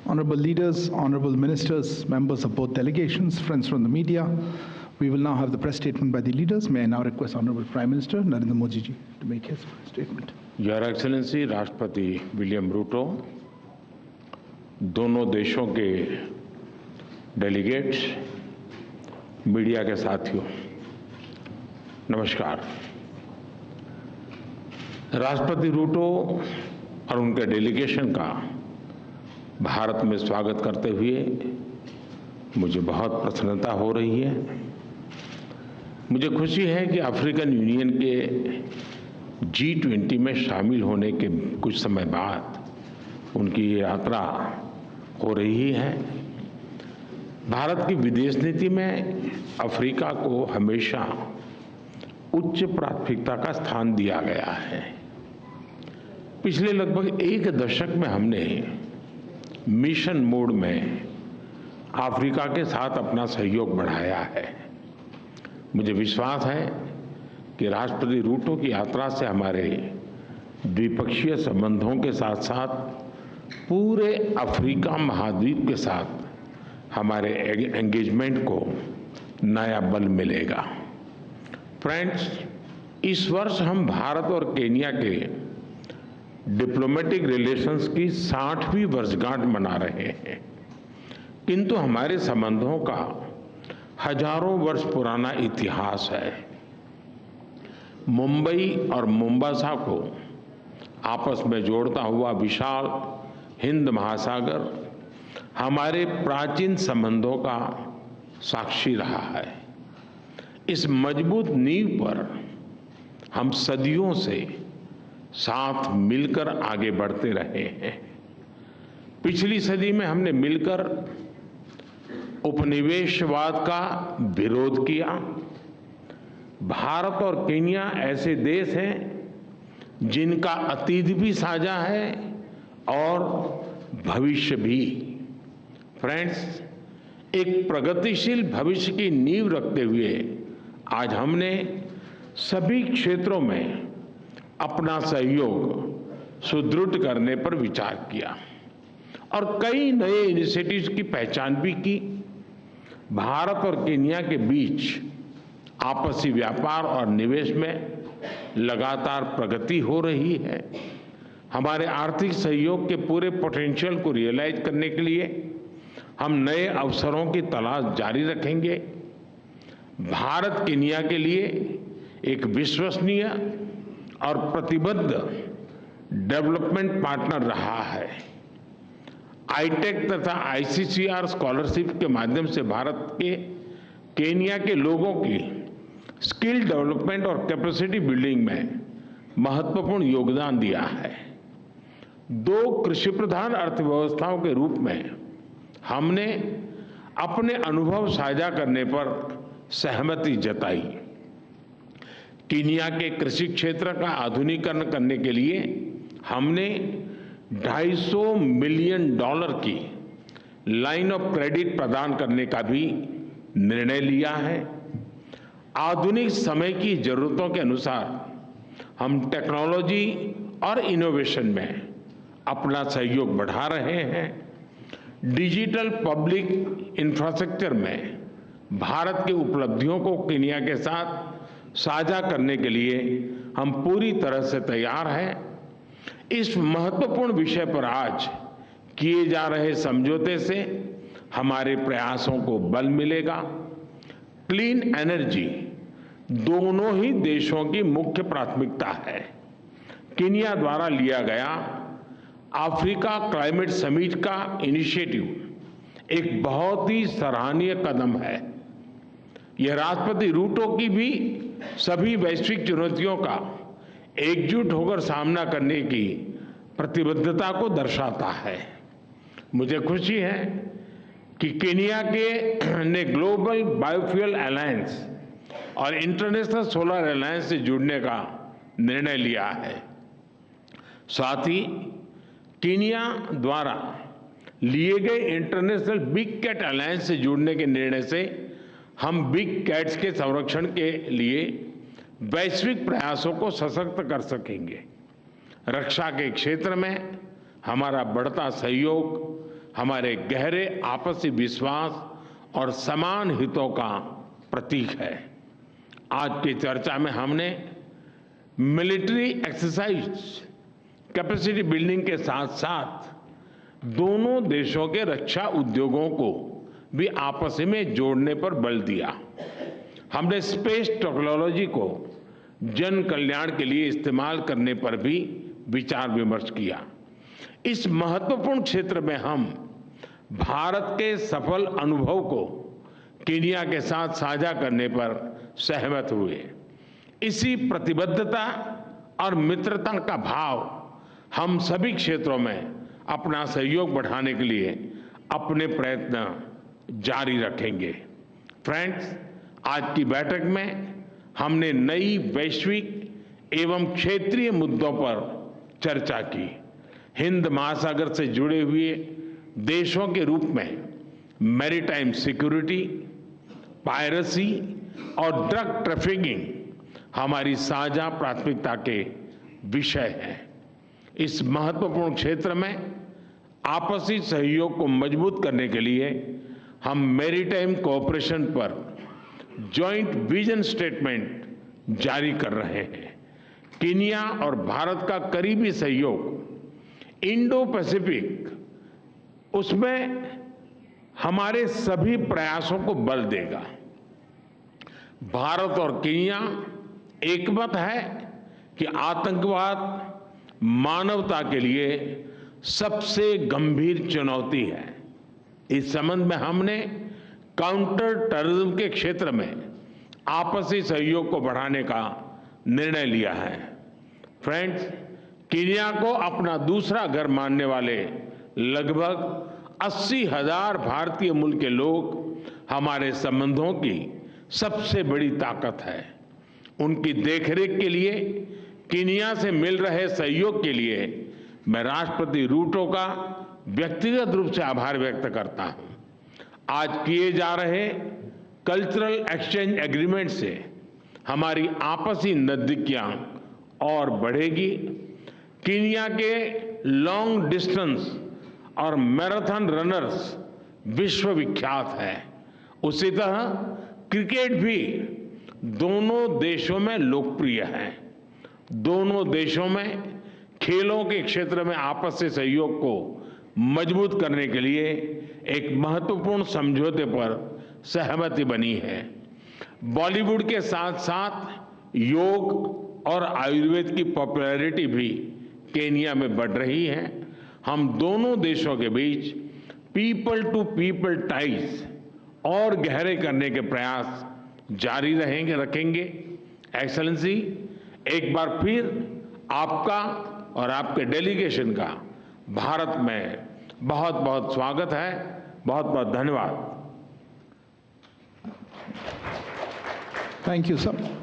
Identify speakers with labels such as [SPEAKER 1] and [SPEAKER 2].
[SPEAKER 1] Honorable leaders, honorable ministers, members of both delegations, friends from the media, we will now have the press statement by the leaders. May I now request Honorable Prime Minister Narendra Modi ji to make his statement.
[SPEAKER 2] Your excellency राष्ट्रपति William Ruto, दोनों देशों के delegates, media के साथियों, नमस्कार। राष्ट्रपति रूटो और उनके डेलीगेशन का भारत में स्वागत करते हुए मुझे बहुत प्रसन्नता हो रही है। मुझे खुशी है कि अफ्रीकन यूनियन के G20 में शामिल होने के कुछ समय बाद उनकी ये यात्रा हो रही है। भारत की विदेश नीति में अफ्रीका को हमेशा उच्च प्राथमिकता का स्थान दिया गया है। पिछले लगभग एक दशक में हमने मिशन मोड में अफ्रीका के साथ अपना सहयोग बढ़ाया है। मुझे विश्वास है कि राष्ट्रपति रूटो की यात्रा से हमारे द्विपक्षीय संबंधों के साथ साथ पूरे अफ्रीका महाद्वीप के साथ हमारे एंगेजमेंट को नया बल मिलेगा। फ्रेंड्स, इस वर्ष हम भारत और केन्या के डिप्लोमेटिक रिलेशंस की 60वीं वर्षगांठ मना रहे हैं, किंतु हमारे संबंधों का हजारों वर्ष पुराना इतिहास है। मुंबई और मोम्बासा को आपस में जोड़ता हुआ विशाल हिंद महासागर हमारे प्राचीन संबंधों का साक्षी रहा है। इस मजबूत नींव पर हम सदियों से साथ मिलकर आगे बढ़ते रहे हैं। पिछली सदी में हमने मिलकर उपनिवेशवाद का विरोध किया। भारत और केन्या ऐसे देश हैं जिनका अतीत भी साझा है और भविष्य भी। फ्रेंड्स, एक प्रगतिशील भविष्य की नींव रखते हुए आज हमने सभी क्षेत्रों में अपना सहयोग सुदृढ़ करने पर विचार किया और कई नए इनिशिएटिव्स की पहचान भी की। भारत और केन्या के बीच आपसी व्यापार और निवेश में लगातार प्रगति हो रही है। हमारे आर्थिक सहयोग के पूरे पोटेंशियल को रियलाइज करने के लिए हम नए अवसरों की तलाश जारी रखेंगे। भारत केन्या के लिए एक विश्वसनीय और प्रतिबद्ध डेवलपमेंट पार्टनर रहा है। आईटेक तथा आईसीसीआर स्कॉलरशिप के माध्यम से भारत के केन्या के लोगों की स्किल डेवलपमेंट और कैपेसिटी बिल्डिंग में महत्वपूर्ण योगदान दिया है। दो कृषि प्रधान अर्थव्यवस्थाओं के रूप में हमने अपने अनुभव साझा करने पर सहमति जताई। केन्या के कृषि क्षेत्र का आधुनिकीकरण करने के लिए हमने $250 मिलियन की लाइन ऑफ क्रेडिट प्रदान करने का भी निर्णय लिया है। आधुनिक समय की जरूरतों के अनुसार हम टेक्नोलॉजी और इनोवेशन में अपना सहयोग बढ़ा रहे हैं। डिजिटल पब्लिक इंफ्रास्ट्रक्चर में भारत की उपलब्धियों को केन्या के साथ साझा करने के लिए हम पूरी तरह से तैयार हैं। इस महत्वपूर्ण विषय पर आज किए जा रहे समझौते से हमारे प्रयासों को बल मिलेगा। क्लीन एनर्जी दोनों ही देशों की मुख्य प्राथमिकता है। केन्या द्वारा लिया गया अफ्रीका क्लाइमेट समिट का इनिशिएटिव एक बहुत ही सराहनीय कदम है। यह राष्ट्रपति रूटो की भी सभी वैश्विक चुनौतियों का एकजुट होकर सामना करने की प्रतिबद्धता को दर्शाता है। मुझे खुशी है कि केन्या ने ग्लोबल बायोफ्यूल अलायंस और इंटरनेशनल सोलर अलायंस से जुड़ने का निर्णय लिया है। साथ ही केन्या द्वारा लिए गए इंटरनेशनल बिग कैट अलायंस से जुड़ने के निर्णय से हम बिग कैट्स के संरक्षण के लिए वैश्विक प्रयासों को सशक्त कर सकेंगे। रक्षा के क्षेत्र में हमारा बढ़ता सहयोग हमारे गहरे आपसी विश्वास और समान हितों का प्रतीक है। आज की चर्चा में हमने मिलिट्री एक्सरसाइज, कैपेसिटी बिल्डिंग के साथ साथ दोनों देशों के रक्षा उद्योगों को भी आपस में जोड़ने पर बल दिया। हमने स्पेस टेक्नोलॉजी को जन कल्याण के लिए इस्तेमाल करने पर भी विचार विमर्श किया। इस महत्वपूर्ण क्षेत्र में हम भारत के सफल अनुभव को केन्या के साथ साझा करने पर सहमत हुए। इसी प्रतिबद्धता और मित्रता का भाव हम सभी क्षेत्रों में अपना सहयोग बढ़ाने के लिए अपने प्रयत्न जारी रखेंगे। फ्रेंड्स, आज की बैठक में हमने नई वैश्विक एवं क्षेत्रीय मुद्दों पर चर्चा की। हिंद महासागर से जुड़े हुए देशों के रूप में मैरीटाइम सिक्योरिटी, पायरेसी और ड्रग ट्रैफिकिंग हमारी साझा प्राथमिकता के विषय हैं। इस महत्वपूर्ण क्षेत्र में आपसी सहयोग को मजबूत करने के लिए हम मैरीटाइम कोऑपरेशन पर जॉइंट विजन स्टेटमेंट जारी कर रहे हैं। केन्या और भारत का करीबी सहयोग इंडो पैसिफिक, उसमें हमारे सभी प्रयासों को बल देगा। भारत और केन्या एकमत है कि आतंकवाद मानवता के लिए सबसे गंभीर चुनौती है। इस संबंध में हमने काउंटर टेररिज्म के क्षेत्र में आपसी सहयोग को बढ़ाने का निर्णय लिया है। फ्रेंड्स, केन्या को अपना दूसरा घर मानने वाले लगभग 80,000 भारतीय मूल के लोग हमारे संबंधों की सबसे बड़ी ताकत है। उनकी देखरेख के लिए, केन्या से मिल रहे सहयोग के लिए मैं राष्ट्रपति रूटो का व्यक्तिगत रूप से आभार व्यक्त करता हूं। आज किए जा रहे कल्चरल एक्सचेंज एग्रीमेंट से हमारी आपसी नजदीकियां और बढ़ेगी। केन्या के लॉन्ग डिस्टेंस और मैराथन रनर्स विश्व विख्यात है। उसी तरह क्रिकेट भी दोनों देशों में लोकप्रिय है। दोनों देशों में खेलों के क्षेत्र में आपसी सहयोग को मजबूत करने के लिए एक महत्वपूर्ण समझौते पर सहमति बनी है। बॉलीवुड के साथ साथ योग और आयुर्वेद की पॉपुलैरिटी भी केन्या में बढ़ रही है। हम दोनों देशों के बीच पीपल टू पीपल टाइज और गहरे करने के प्रयास जारी रखेंगे। एक्सेलेंसी, एक बार फिर आपका और आपके डेलीगेशन का भारत में बहुत बहुत स्वागत है। बहुत बहुत धन्यवाद।
[SPEAKER 1] Thank you, sir.